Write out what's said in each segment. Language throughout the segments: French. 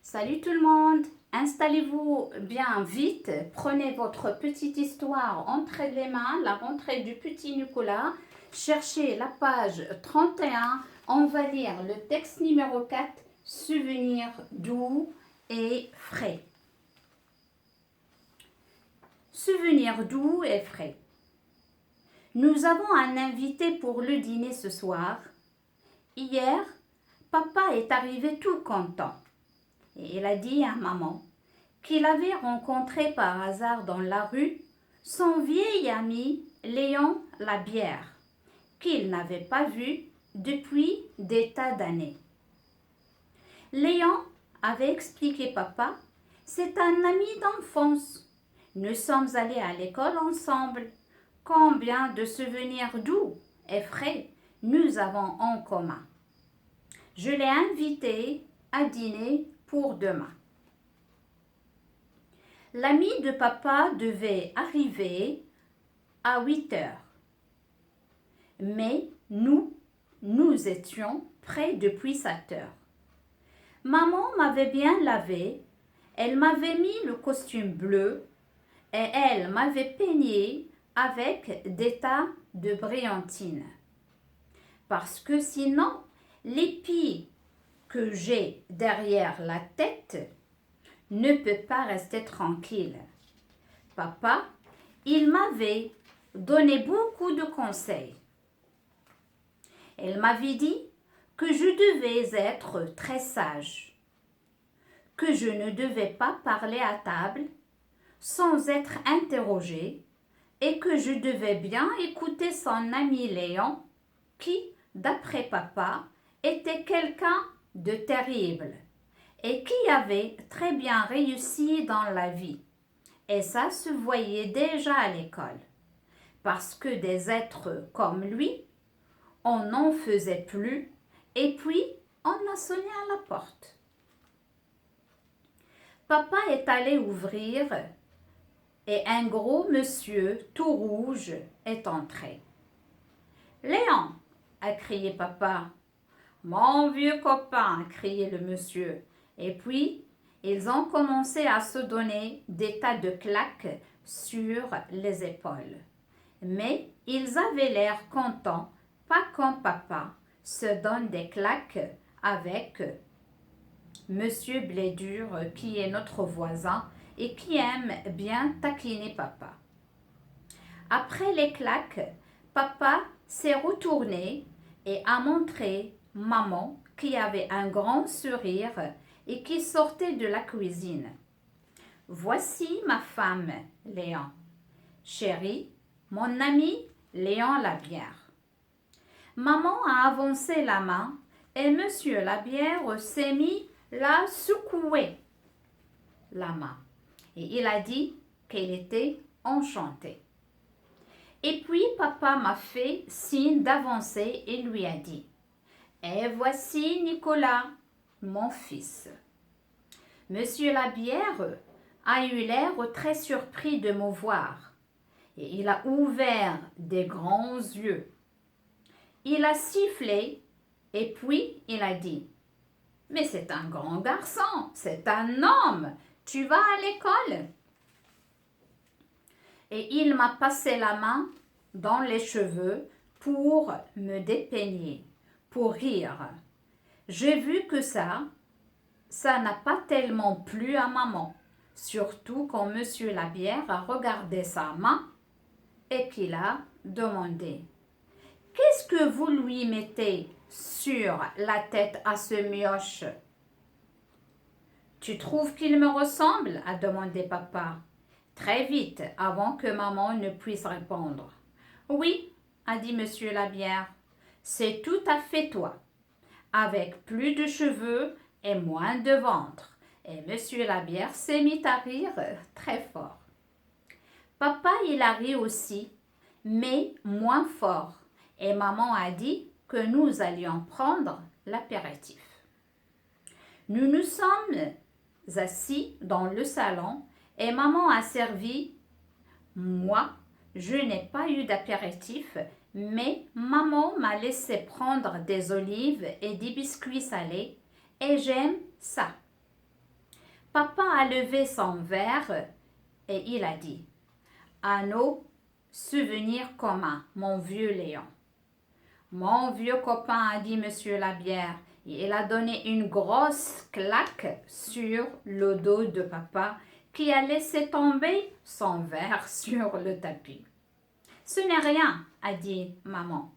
Salut tout le monde, installez-vous bien vite, prenez votre petite histoire entre les mains, la rentrée du petit Nicolas, cherchez la page 31, on va lire le texte numéro 4, souvenirs doux et frais. Souvenirs doux et frais. Nous avons un invité pour le dîner ce soir. Hier, papa est arrivé tout content. Et il a dit à maman qu'il avait rencontré par hasard dans la rue son vieil ami Léon Labière, qu'il n'avait pas vu depuis des tas d'années. Léon avait expliqué papa, c'est un ami d'enfance. Nous sommes allés à l'école ensemble. Combien de souvenirs doux et frais nous avons en commun. Je l'ai invité à dîner pour demain. L'ami de papa devait arriver à 8 heures. Mais nous étions prêts depuis 7 heures. Maman m'avait bien lavé, elle m'avait mis le costume bleu et elle m'avait peigné avec des tas de brillantines. Parce que sinon, l'épi que j'ai derrière la tête ne peut pas rester tranquille. Papa, il m'avait donné beaucoup de conseils. Elle m'avait dit que je devais être très sage, que je ne devais pas parler à table sans être interrogée et que je devais bien écouter son ami Léon qui, d'après papa, était quelqu'un de terrible et qui avait très bien réussi dans la vie. Et ça se voyait déjà à l'école, parce que des êtres comme lui, on n'en faisait plus, et puis on a sonné à la porte. Papa est allé ouvrir, et un gros monsieur tout rouge est entré. « Léon !» a crié papa. « Mon vieux copain !» a crié le monsieur. Et puis, ils ont commencé à se donner des tas de claques sur les épaules. Mais ils avaient l'air contents, pas comme papa se donne des claques avec Monsieur Blédur, qui est notre voisin et qui aime bien taquiner papa. Après les claques, papa s'est retourné et a montré maman qui avait un grand sourire et qui sortait de la cuisine. « Voici ma femme, Léon. Chérie, mon ami Léon Labière. » Maman a avancé la main et monsieur Labière s'est mis à secouer la main. Et il a dit qu'il était enchanté. Et puis papa m'a fait signe d'avancer et lui a dit « Et voici Nicolas, mon fils. » Monsieur Labière a eu l'air très surpris de me voir et il a ouvert des grands yeux. Il a sifflé et puis il a dit « Mais c'est un grand garçon, c'est un homme, tu vas à l'école ?» Et il m'a passé la main dans les cheveux pour me dépeigner, pour rire. J'ai vu que ça n'a pas tellement plu à maman, surtout quand monsieur Labière a regardé sa main et qu'il a demandé « Qu'est-ce que vous lui mettez sur la tête à ce mioche ?»« Tu trouves qu'il me ressemble ?» a demandé papa, très vite avant que maman ne puisse répondre. « Oui » a dit monsieur Labière, « c'est tout à fait toi, avec plus de cheveux et moins de ventre. » Et monsieur Labière s'est mis à rire très fort. Papa, il a ri aussi, mais moins fort. Et maman a dit que nous allions prendre l'apéritif. Nous nous sommes assis dans le salon et maman a servi. Moi, je n'ai pas eu d'apéritif, mais maman m'a laissé prendre des olives et des biscuits salés et j'aime ça. Papa a levé son verre et il a dit: à nos souvenirs communs, mon vieux Léon. Mon vieux copain, a dit Monsieur Labière, et il a donné une grosse claque sur le dos de papa qui a laissé tomber son verre sur le tapis. Ce n'est rien, a dit maman.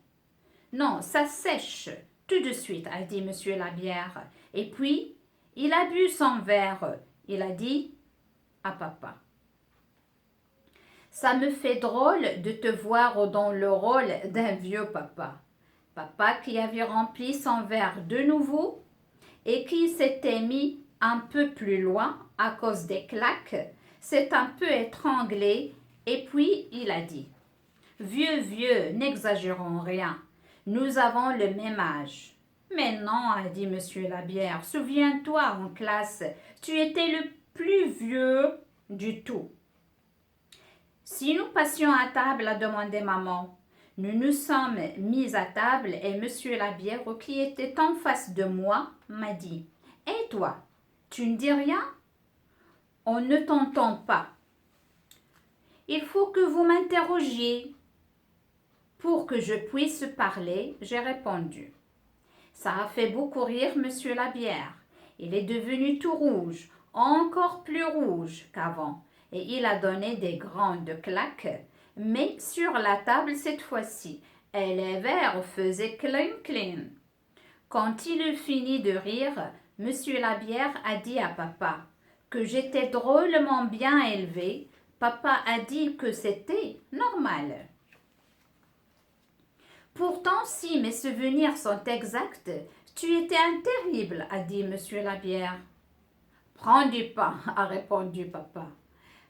Non, ça sèche tout de suite, a dit Monsieur Labière. Et puis, il a bu son verre. Il a dit à papa: ça me fait drôle de te voir dans le rôle d'un vieux papa. Papa qui avait rempli son verre de nouveau et qui s'était mis un peu plus loin à cause des claques, s'est un peu étranglé et puis il a dit: vieux, vieux, n'exagérons rien. Nous avons le même âge. Mais non, a dit Monsieur Labière, souviens-toi en classe, tu étais le plus vieux du tout. Si nous passions à table, a demandé maman. Nous nous sommes mis à table et Monsieur Labière, qui était en face de moi, m'a dit: et toi, tu ne dis rien? On ne t'entend pas. Il faut que vous m'interrogiez. Pour que je puisse parler, j'ai répondu. Ça a fait beaucoup rire Monsieur Labière. Il est devenu tout rouge, encore plus rouge qu'avant, et il a donné des grandes claques, mais sur la table cette fois-ci, et les verres faisaient clink. Quand il eut fini de rire, Monsieur Labière a dit à papa que j'étais drôlement bien élevé. Papa a dit que c'était normal. Pourtant, si mes souvenirs sont exacts, tu étais un terrible, a dit Monsieur Labière. Prends du pain, a répondu papa.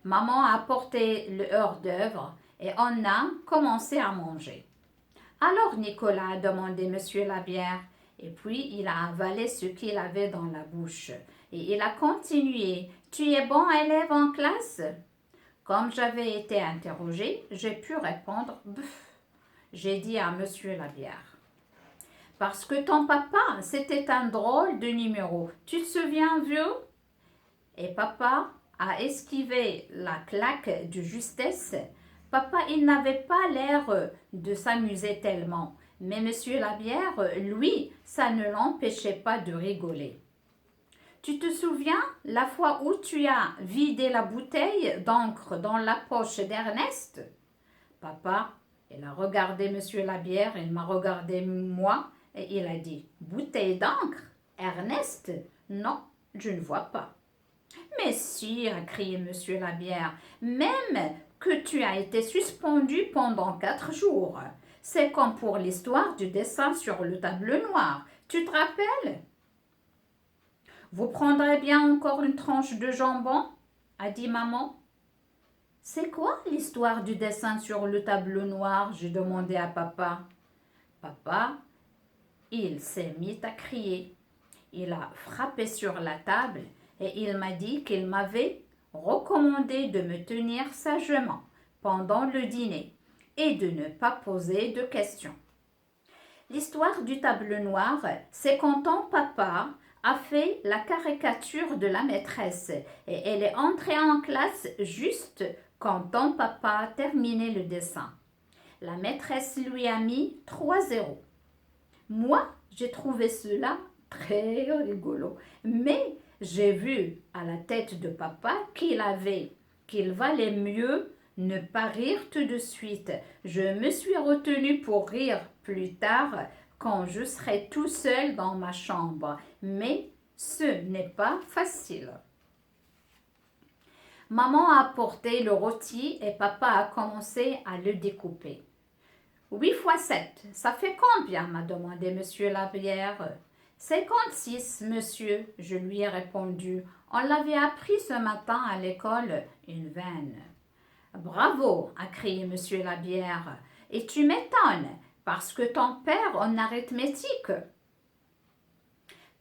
Maman a apporté le hors-d'œuvre et on a commencé à manger. Alors Nicolas, a demandé Monsieur Labière, et puis il a avalé ce qu'il avait dans la bouche. Et il a continué: tu es bon élève en classe? Comme j'avais été interrogé, j'ai pu répondre: buf. J'ai dit à Monsieur Labière: parce que ton papa, c'était un drôle de numéro. Tu te souviens, vieux? Et papa a esquivé la claque de justesse. Papa, il n'avait pas l'air de s'amuser tellement. Mais Monsieur Labière, lui, ça ne l'empêchait pas de rigoler. Tu te souviens la fois où tu as vidé la bouteille d'encre dans la poche d'Ernest? Papa, il a regardé Monsieur Labière, il m'a regardé moi et il a dit: bouteille d'encre? Ernest? Non, je ne vois pas. Mais si, a crié Monsieur Labière, même que tu as été suspendu pendant 4 jours. C'est comme pour l'histoire du dessin sur le tableau noir. Tu te rappelles? Vous prendrez bien encore une tranche de jambon? A dit maman. C'est quoi l'histoire du dessin sur le tableau noir? J'ai demandé à papa. Papa, il s'est mis à crier. Il a frappé sur la table et il m'a dit qu'il m'avait recommandé de me tenir sagement pendant le dîner et de ne pas poser de questions. L'histoire du tableau noir, c'est quand ton papa a fait la caricature de la maîtresse et elle est entrée en classe juste quand ton papa a terminé le dessin. La maîtresse lui a mis 3 zéros. Moi, j'ai trouvé cela très rigolo, mais j'ai vu à la tête de papa qu'il valait mieux ne pas rire tout de suite. Je me suis retenue pour rire plus tard quand je serai tout seul dans ma chambre, mais ce n'est pas facile. Maman a apporté le rôti et papa a commencé à le découper. 8 fois 7, ça fait combien? M'a demandé Monsieur Labière. 56, monsieur, je lui ai répondu. On l'avait appris ce matin à l'école, une veine. Bravo, a crié Monsieur Labière. Et tu m'étonnes, parce que ton père en arithmétique.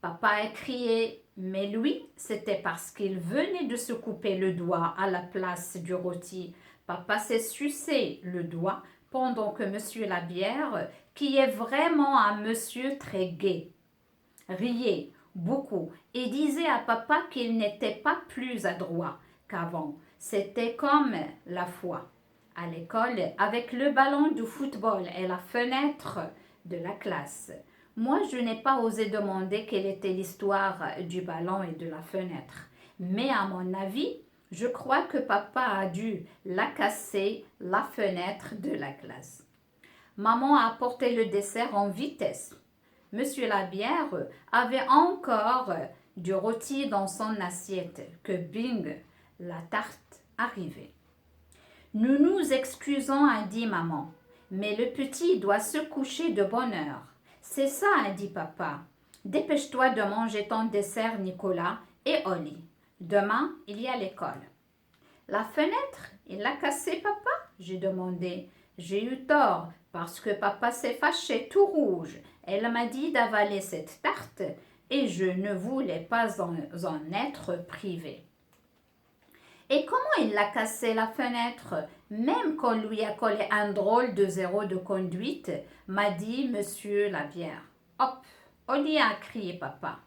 Papa a crié, mais lui, c'était parce qu'il venait de se couper le doigt à la place du rôti. Papa s'est sucé le doigt pendant que Monsieur Labière, qui est vraiment un monsieur très gai, riait. beaucoup et disait à papa qu'il n'était pas plus adroit qu'avant. C'était comme la fois à l'école avec le ballon de football et la fenêtre de la classe. Moi, je n'ai pas osé demander quelle était l'histoire du ballon et de la fenêtre. Mais à mon avis, je crois que papa a dû la casser, la fenêtre de la classe. Maman a apporté le dessert en vitesse. Monsieur Labière avait encore du rôti dans son assiette que bing, la tarte arrivait. Nous nous excusons, a dit maman, mais le petit doit se coucher de bonne heure. C'est ça, a dit papa. Dépêche-toi de manger ton dessert, Nicolas, et au lit. Demain, il y a l'école. La fenêtre, il l'a cassée, papa? J'ai demandé. J'ai eu tort, parce que papa s'est fâché tout rouge. Elle m'a dit d'avaler cette tarte, et je ne voulais pas en être privée. Et comment il l'a cassé la fenêtre? Même qu'on lui a collé un drôle de zéro de conduite, m'a dit monsieur Labière. Hop, au lit, a crié papa.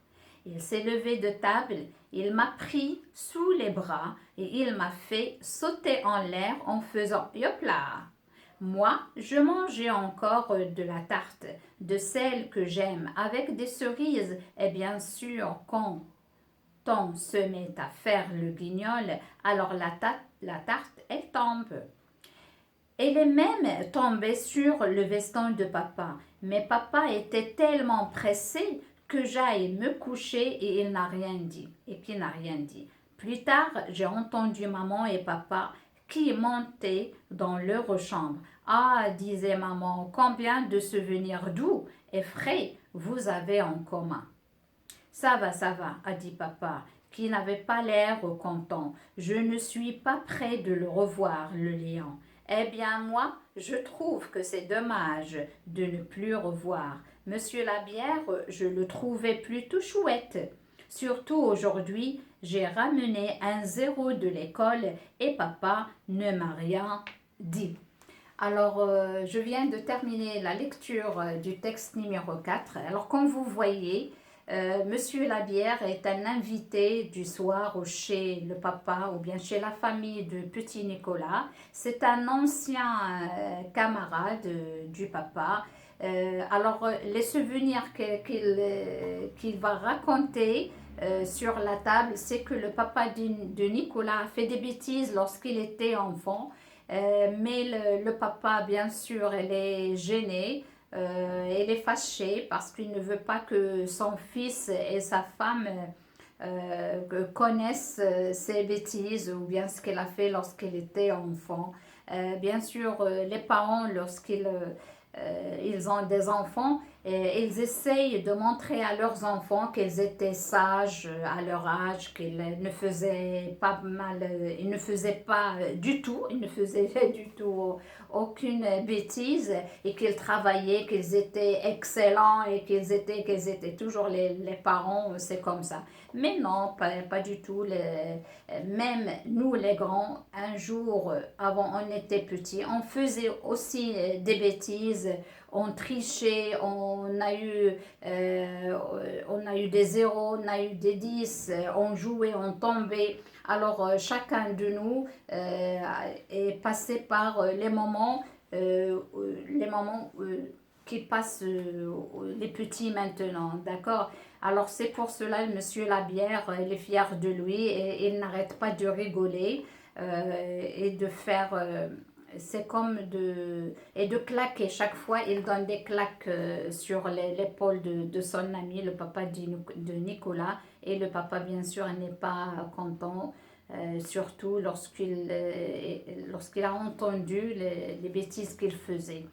Il s'est levé de table, il m'a pris sous les bras et il m'a fait sauter en l'air en faisant yop là. Moi, je mangeais encore de la tarte, de celle que j'aime, avec des cerises, et bien sûr, quand on se met à faire le guignol, alors la tarte, elle tombe. Elle est même tombée sur le veston de papa, mais papa était tellement pressé que j'aille me coucher et il n'a rien dit, et qu'il n'a rien dit. Plus tard, j'ai entendu maman et papa qui montaient dans leur chambre. Ah, disait maman, combien de souvenirs doux et frais vous avez en commun. Ça va, a dit papa, qui n'avait pas l'air content. Je ne suis pas prêt de le revoir, le lion. Eh bien, moi, je trouve que c'est dommage de ne plus revoir. Monsieur Labière, je le trouvais plutôt chouette. Surtout aujourd'hui, j'ai ramené un zéro de l'école et papa ne m'a rien dit. Alors, je viens de terminer la lecture du texte numéro 4. Alors, comme vous voyez, Monsieur Labière est un invité du soir chez le papa ou bien chez la famille de petit Nicolas. C'est un ancien camarade du papa. Les souvenirs qu'il va raconter sur la table, c'est que le papa de Nicolas a fait des bêtises lorsqu'il était enfant. Mais le papa, bien sûr, elle est gênée. Elle est fâchée parce qu'il ne veut pas que son fils et sa femme connaissent ses bêtises ou bien ce qu'elle a fait lorsqu'elle était enfant. Bien sûr, les parents, lorsqu'ils ils ont des enfants, et ils essayent de montrer à leurs enfants qu'ils étaient sages à leur âge, qu'ils ne faisaient pas mal, ils ne faisaient pas du tout, ils ne faisaient du tout aucune bêtise et qu'ils travaillaient, qu'ils étaient excellents et qu'ils étaient toujours les parents, c'est comme ça. Mais non, pas du tout. Même nous les grands, un jour, avant on était petits, on faisait aussi des bêtises, on trichait, on a eu des zéros, on a eu des 10, on jouait, on tombait. Alors chacun de nous est passé par les moments qui passent les petits maintenant, d'accord? Alors c'est pour cela, monsieur Labière, il est fier de lui et il n'arrête pas de rigoler et de faire... c'est comme de claquer. Chaque fois, il donne des claques sur l'épaule de son ami, le papa de Nicolas. Et le papa, bien sûr, n'est pas content, surtout lorsqu'il a entendu les bêtises qu'il faisait.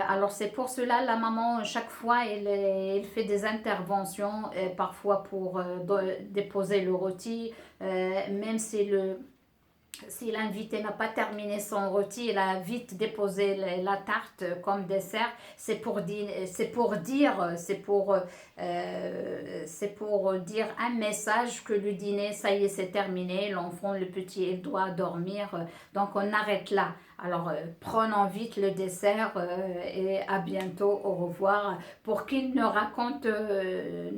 Alors c'est pour cela la maman chaque fois elle fait des interventions parfois pour déposer le rôti même si l'invité n'a pas terminé son rôti, il a vite déposé la tarte comme dessert. C'est pour dire un message que le dîner, ça y est, c'est terminé. L'enfant, le petit, il doit dormir. Donc on arrête là. Alors, prenons vite le dessert et à bientôt, au revoir, pour qu'il ne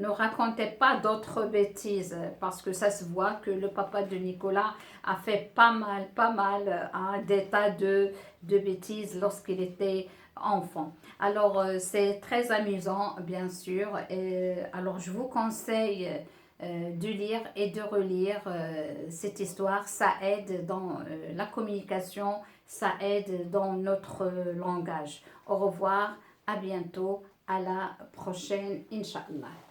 racontait pas d'autres bêtises, parce que ça se voit que le papa de Nicolas a fait pas mal, hein, des tas de bêtises lorsqu'il était enfant. Alors, c'est très amusant, bien sûr, et alors je vous conseille de lire et de relire cette histoire. Ça aide dans la communication, ça aide dans notre langage. Au revoir, à bientôt, à la prochaine, Inch'Allah.